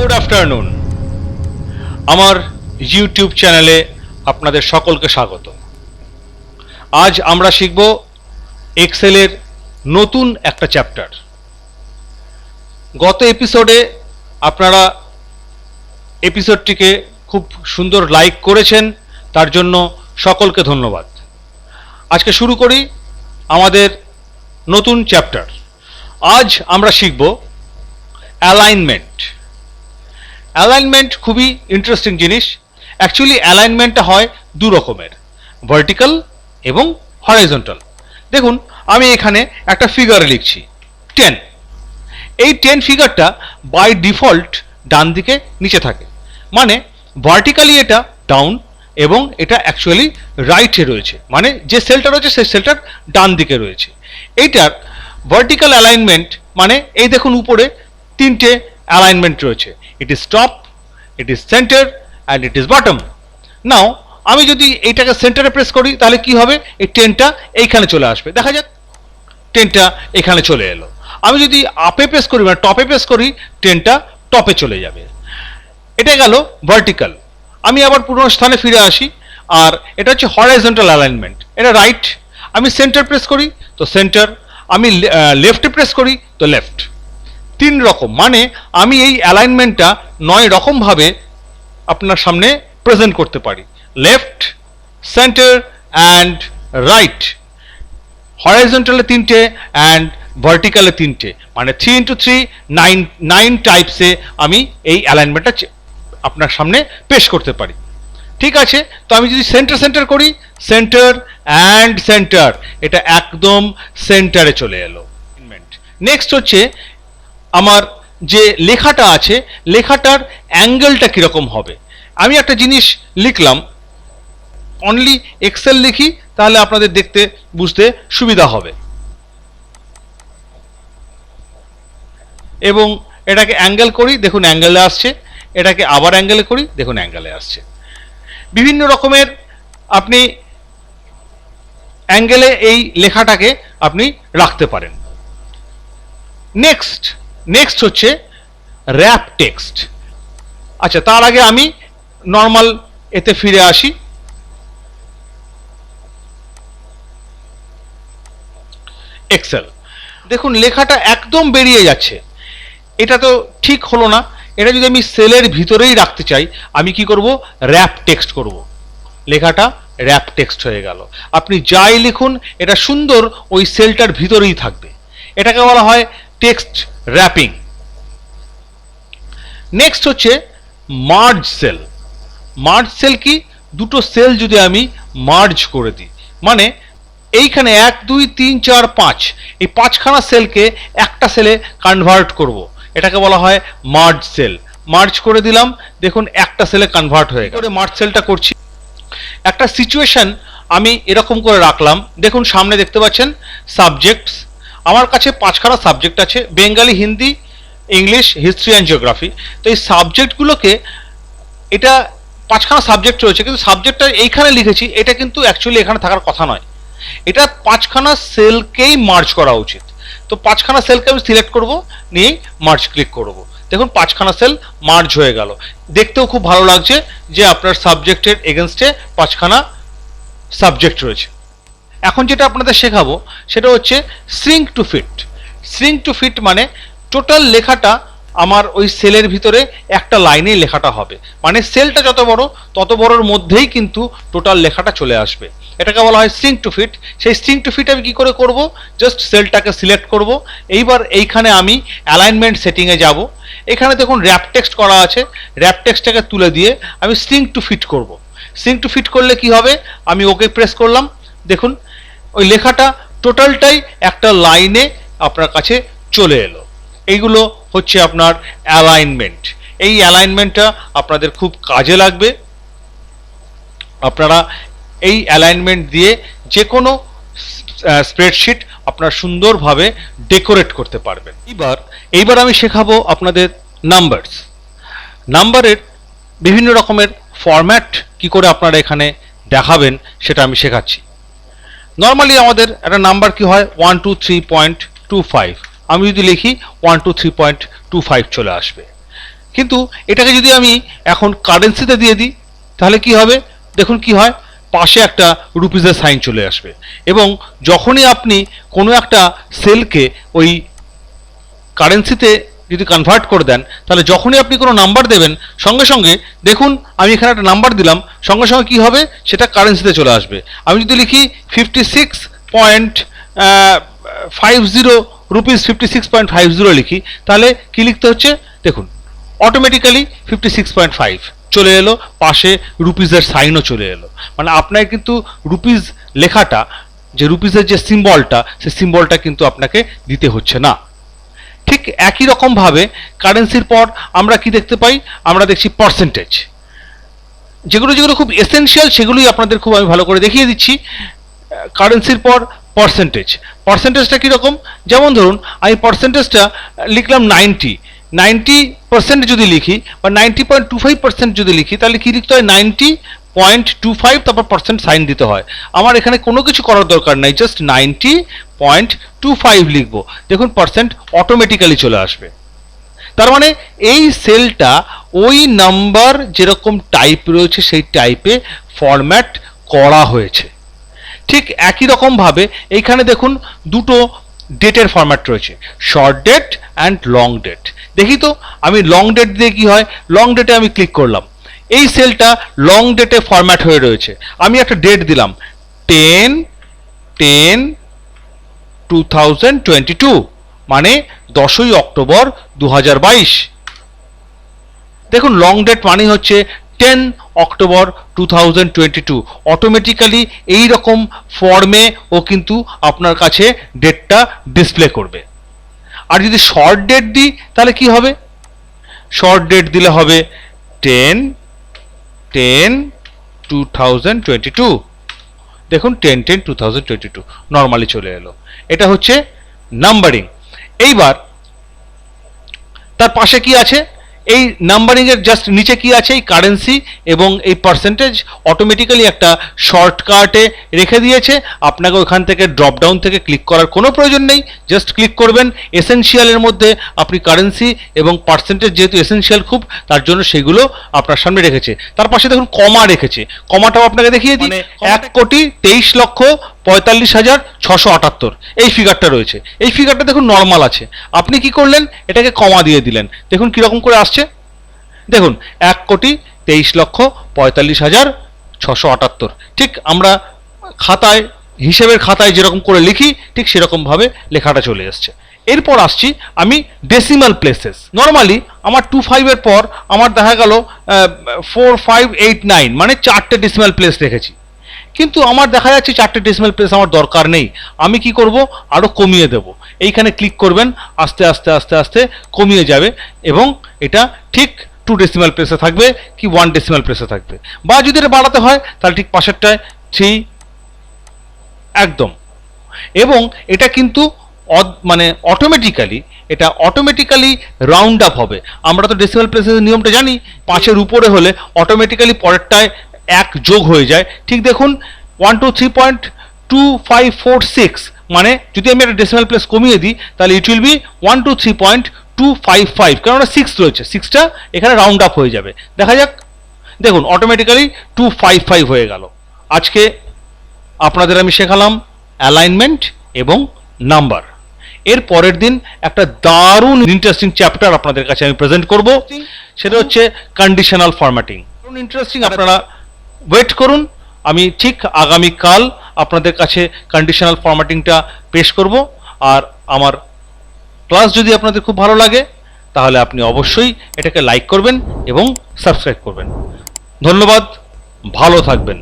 Good afternoon. আমার YouTube চ্যানেলে আপনাদের সকলকে স্বাগত। আজ আমরা শিখব এক্সেলের নতুন একটা চ্যাপ্টার। গত এপিসোডে আপনারা এপিসোডটিকে খুব সুন্দর লাইক করেছেন, তার জন্য সকলকে ধন্যবাদ। আজকে শুরু করি আমাদের নতুন চ্যাপ্টার। আজ আমরা শিখব অ্যালাইনমেন্ট। অ্যালাইনমেন্ট খুবই ইন্টারেস্টিং জিনিস। অ্যাকচুয়ালি অ্যালাইনমেন্টটা হয় দু রকমের, ভার্টিক্যাল এবং হরাইজন্টাল। দেখুন, আমি এখানে একটা ফিগার লিখছি 10। এই 10 ফিগারটা বাই ডিফল্ট ডান দিকে নিচে থাকে, মানে ভার্টিক্যালি এটা ডাউন এবং এটা অ্যাকচুয়ালি রাইটে রয়েছে, মানে যে সেলটা রয়েছে সেই সেলটার ডান দিকে রয়েছে। এইটার ভার্টিক্যাল অ্যালাইনমেন্ট মানে এই দেখুন উপরে তিনটে অ্যালাইনমেন্ট রয়েছে, it is top, it is centre and it is bottom. Now আমি যদি এইটাকে সেন্টারে প্রেস করি তাহলে কি হবে, এই 10টা এইখানে চলে আসবে। দেখা যাক 10টা এখানে চলে এলো। আমি যদি আপে প্রেস করি মানে টপে প্রেস করি 10টা টপে চলে যাবে। এটা গেল ভার্টিক্যাল। আমি আবার পুরনো স্থানে ফিরে আসি, আর এটা হচ্ছে হরাইজন্টাল অ্যালাইনমেন্ট। এটা রাইট। আমি সেন্টার প্রেস করি তো সেন্টার, আমি লেফটে প্রেস করি তো লেফট। তিন রকম, মানে আমি এই অ্যালাইনমেন্টটা 9 রকমভাবে আপনার সামনে প্রেজেন্ট করতে পারি, লেফট, সেন্টার অ্যান্ড রাইট। হরাইজন্টালে 3টে অ্যান্ড ভার্টিক্যালে 3টে, মানে 3x3 9 টাইপসে আমি এই অ্যালাইনমেন্টটা আপনার সামনে পেশ করতে পারি। ঠিক আছে, তো আমি যদি সেন্টার করি, সেন্টার অ্যান্ড সেন্টার, এটা একদম সেন্টারে চলে এলো। নেক্সট হচ্ছে আমার যে লেখাটা আছে, লেখাটার অ্যাঙ্গেলটা কীরকম হবে। আমি একটা জিনিস লিখলাম, অনলি এক্সেল লিখি তাহলে আপনাদের দেখতে বুঝতে সুবিধা হবে, এবং এটাকে অ্যাঙ্গেল করি, দেখুন অ্যাঙ্গেলে আসছে। এটাকে আবার অ্যাঙ্গেলে করি, দেখুন অ্যাঙ্গেলে আসছে। বিভিন্ন রকমের আপনি অ্যাঙ্গেলে এই লেখাটাকে আপনি রাখতে পারেন। নেক্সট হচ্ছে র্যাপ টেক্সট। আচ্ছা, তার আগে আমি নর্মাল এতে ফিরে আসি। এক্সেল, দেখুন লেখাটা একদম বেরিয়ে যাচ্ছে। এটা তো ঠিক হলো না। এটা যদি আমি সেলের ভিতরেই রাখতে চাই, আমি কি করব, র্যাপ টেক্সট করব। লেখাটা র্যাপ টেক্সট হয়ে গেল। আপনি যাই লিখুন এটা সুন্দর ওই সেলটার ভিতরেই থাকবে। এটাকে বলা হয় টেক্সট র্যাপিং। নেক্সট হচ্ছে মার্জ সেল। মার্জ সেল কি, দুটো সেল যদি আমি মার্জ করে দিই, মানে এইখানে 1 2 3 4 5 এই 5খানা সেলকে একটা সেলে কনভার্ট করব, এটাকে বলা হয় মার্জ সেল। মার্জ করে দিলাম, দেখুন একটা সেলে কনভার্ট হয়ে গেল। মার্জ সেলটা করছি, একটা সিচুয়েশন আমি এরকম করে রাখলাম। দেখুন সামনে দেখতে পাচ্ছেন সাবজেক্টস। আমার কাছে 5খানা সাবজেক্ট আছে, Bengali, Hindi, English, history and geography. তো এই সাবজেক্টগুলোকে, এটা 5খানা সাবজেক্ট রয়েছে, কিন্তু সাবজেক্টটা এইখানে লিখেছি, এটা কিন্তু অ্যাকচুয়ালি এখানে থাকার কথা নয়। এটা 5খানা সেলকেই মার্জ করা উচিত। তো 5খানা সেলকে আমি সিলেক্ট করব, নিয়ে মার্জ ক্লিক করব। দেখুন 5খানা সেল মার্জ হয়ে গেল। দেখতেও খুব ভালো লাগছে যে আপনার সাবজেক্টের এগেনস্টে 5খানা সাবজেক্ট রয়েছে। এখন যেটা আপনাদের শেখাবো সেটা হচ্ছে shrink to fit. Shrink to fit মানে টোটাল লেখাটা আমার ওই সেলের ভিতরে একটা লাইনেই লেখাটা হবে, মানে সেলটা যত বড় তত বড়র মধ্যেই কিন্তু টোটাল লেখাটা চলে আসবে। এটাকে বলা হয় শ্রিঙ্ক টু ফিট। সেই শ্রিঙ্ক টু ফিট আমি কি করে করব, জাস্ট সেলটাকে সিলেক্ট করব। এইবার এইখানে আমি অ্যালাইনমেন্ট সেটিংয়ে যাব। এখানে দেখুন র্যাপ টেক্সট করা আছে, র্যাপ টেক্সটটাকে তুলে দিয়ে আমি শ্রিঙ্ক টু ফিট করব। শ্রিঙ্ক টু ফিট করলে কি হবে, আমি ওকে প্রেস করলাম, দেখুন ওই লেখাটা টোটালটাই একটা লাইনে আপনার কাছে চলে এলো। এইগুলো হচ্ছে আপনার অ্যালাইনমেন্ট। এই অ্যালাইনমেন্টটা আপনাদের খুব কাজে লাগবে। আপনারা এই অ্যালাইনমেন্ট দিয়ে যে কোনো স্প্রেডশিট আপনারা সুন্দরভাবে ডেকোরেট করতে পারবেন। এইবার আমি শেখাবো আপনাদের নাম্বারস। নাম্বারের বিভিন্ন রকমের ফরম্যাট কি করে আপনারা এখানে দেখাবেন সেটা আমি শেখাচ্ছি। নর্মালি আমাদের একটা নাম্বার কি হয়, 1 2 3.25। আমি যদি লিখি 1 2 3.25 চলে আসবে। কিন্তু এটাকে যদি আমি এখন কারেন্সিতে দিয়ে দিই তাহলে কি হবে, দেখুন কি হয়, পাশে একটা রুপিজের সাইন চলে আসবে। এবং যখনই আপনি কোনো একটা সেলকে ওই কারেন্সিতে যদি কনভার্ট করে দেন, তাহলে যখনই আপনি কোনো নাম্বার দেবেন সঙ্গে সঙ্গে দেখুন আমি এখানে একটা নাম্বার দিলাম, সঙ্গে সঙ্গে কী হবে সেটা কারেন্সিতে চলে আসবে। আমি যদি লিখি 56.50 রুপিস 56.50 লিখি, তাহলে কি লিখতে হচ্ছে দেখুন, অটোমেটিক্যালি 56.5 চলে এলো, পাশে রুপিজের সাইনও চলে এলো। মানে আপনার কিন্তু রুপিজ লেখাটা, যে রুপিজের যে সিম্বলটা, সেই সিম্বলটা কিন্তু আপনাকে দিতে হচ্ছে না। ঠিক একই রকমভাবে কারেন্সির পর আমরা কি দেখতে পাই, আমরা দেখছি পার্সেন্টেজ। যেগুলো যেগুলো খুব এসেনশিয়াল সেগুলোই আপনাদের খুব আমি ভালো করে দেখিয়ে দিচ্ছি। কারেন্সির পর পার্সেন্টেজটা কীরকম, যেমন ধরুন আমি পার্সেন্টেজটা লিখলাম 90% যদি লিখি বা 90.25% যদি লিখি, তাহলে কি লিখতে হয় 90.25, তারপর পার্সেন্ট সাইন দিতে হয়। আমার এখানে কোনো কিছু করার দরকার নাই, জাস্ট 90.25 লিখবো, দেখুন পার্সেন্ট অটোমেটিক্যালি চলে আসবে। তার মানে এই সেলটা ওই নাম্বার যেরকম টাইপ রয়েছে সেই টাইপে ফরম্যাট করা হয়েছে। ঠিক একই রকমভাবে এইখানে দেখুন দুটো ডেটের ফরম্যাট রয়েছে, short date and long date. দেখি তো আমি লং ডেট দিয়ে কি হয়, লং ডেটে আমি ক্লিক করলাম, এই সেলটা লং ডেটে ফরম্যাট হয়ে রয়েছে। আমি একটা ডেট দিলাম 10/10/2022, মানে 10ই অক্টোবর 2022। দেখুন লং ডেট মানে হচ্ছে 10 অক্টোবর 2022। অটোমেটিক্যালি এই রকম ফর্মে ও কিন্তু আপনার কাছে ডেটটা ডিসপ্লে করবে। আর যদি শর্ট ডেট দিই তাহলে কি হবে, শর্ট ডেট দিলে হবে 10/10/2022। দেখুন 10/10/2022 নর্মালি চলে এলো। এটা হচ্ছে নাম্বারিং। এইবার তার পাশে কি আছে, এই নাম্বারিংয়ের জাস্ট নিচে কি আছে, এই কারেন্সি এবং এই পার্সেন্টেজ অটোমেটিক্যালি একটা শর্টকাটে রেখে দিয়েছে। আপনাকে ওখান থেকে ড্রপডাউন থেকে ক্লিক করার কোনো প্রয়োজন নেই, জাস্ট ক্লিক করবেন। এসেনশিয়ালের মধ্যে আপনি কারেন্সি এবং পার্সেন্টেজ যেহেতু এসেনশিয়াল খুব, তার জন্য সেগুলো আপনার সামনে রেখেছে। তার পাশে দেখুন কমা রেখেছে, কমাটাও আপনাকে দেখিয়ে দিই। 1,23,45,678 এই ফিগারটা রয়েছে। এই ফিগারটা দেখুন নর্মাল আছে, আপনি কি করলেন, এটাকে কমা দিয়ে দিলেন। দেখুন কিরকম করে আসছে, দেখুন 1,23,45,678। ঠিক আমরা খাতায়, হিসেবের খাতায় যেরকম করে লিখি ঠিক সেরকমভাবে লেখাটা চলে এসছে। এরপর আসছি আমি ডেসিমাল প্লেসেস। নর্মালি আমার 25-এর পর আমার দেখা গেল 4589, মানে 4টে ডেসিমাল প্লেস রেখেছি। কিন্তু আমার দেখা যাচ্ছে 4টে ডেসিমাল প্লেস আমার দরকার নেই। আমি কি করব, আরও কমিয়ে দেব। এইখানে ক্লিক করবেন, আস্তে আস্তে আস্তে আস্তে কমিয়ে যাবে এবং এটা ঠিক 2 ডেসিমাল প্লেসে থাকবে কি 1 ডেসিমাল প্লেসে থাকবে। বা যদি এটা বাড়াতে হয় তাহলে ঠিক পাশেরটায় 3 একদম। এবং এটা কিন্তু মানে অটোমেটিক্যালি রাউন্ড আপ হবে। আমরা তো ডেসিমাল প্লেসের নিয়মটা জানি, 5-এর উপরে হলে অটোমেটিক্যালি পরেরটায় 1 যোগ হয়ে যায়। ঠিক দেখুন 123.2546, মানে যদি আমি একটা ডেসিমাল প্লেস কমিয়ে দিই তাহলে ইট উইল বি 123.255, কারণ 6 রয়েছে, 6টা এখানে রাউন্ড আপ হয়ে যাবে। দেখা যাক, দেখুন অটোমেটিক্যালি 255 হয়ে গেল। আজকে আপনাদের আমি শেখালাম অ্যালাইনমেন্ট এবং নাম্বার। এর পরের দিন একটা দারুণ ইন্টারেস্টিং চ্যাপ্টার আপনাদের কাছে আমি প্রেজেন্ট করব, সেটা হচ্ছে কন্ডিশনাল ফরম্যাটিং। দারুণ ইন্টারেস্টিং, আপনারা ওয়েট করুন। আমি ঠিক আগামীকাল আপনাদের কাছে কন্ডিশনাল ফরম্যাটিংটা পেশ করব। আর আমার ক্লাস যদি আপনাদের খুব ভালো লাগে তাহলে আপনি অবশ্যই এটাকে লাইক করবেন এবং সাবস্ক্রাইব করবেন। ধন্যবাদ, ভালো থাকবেন।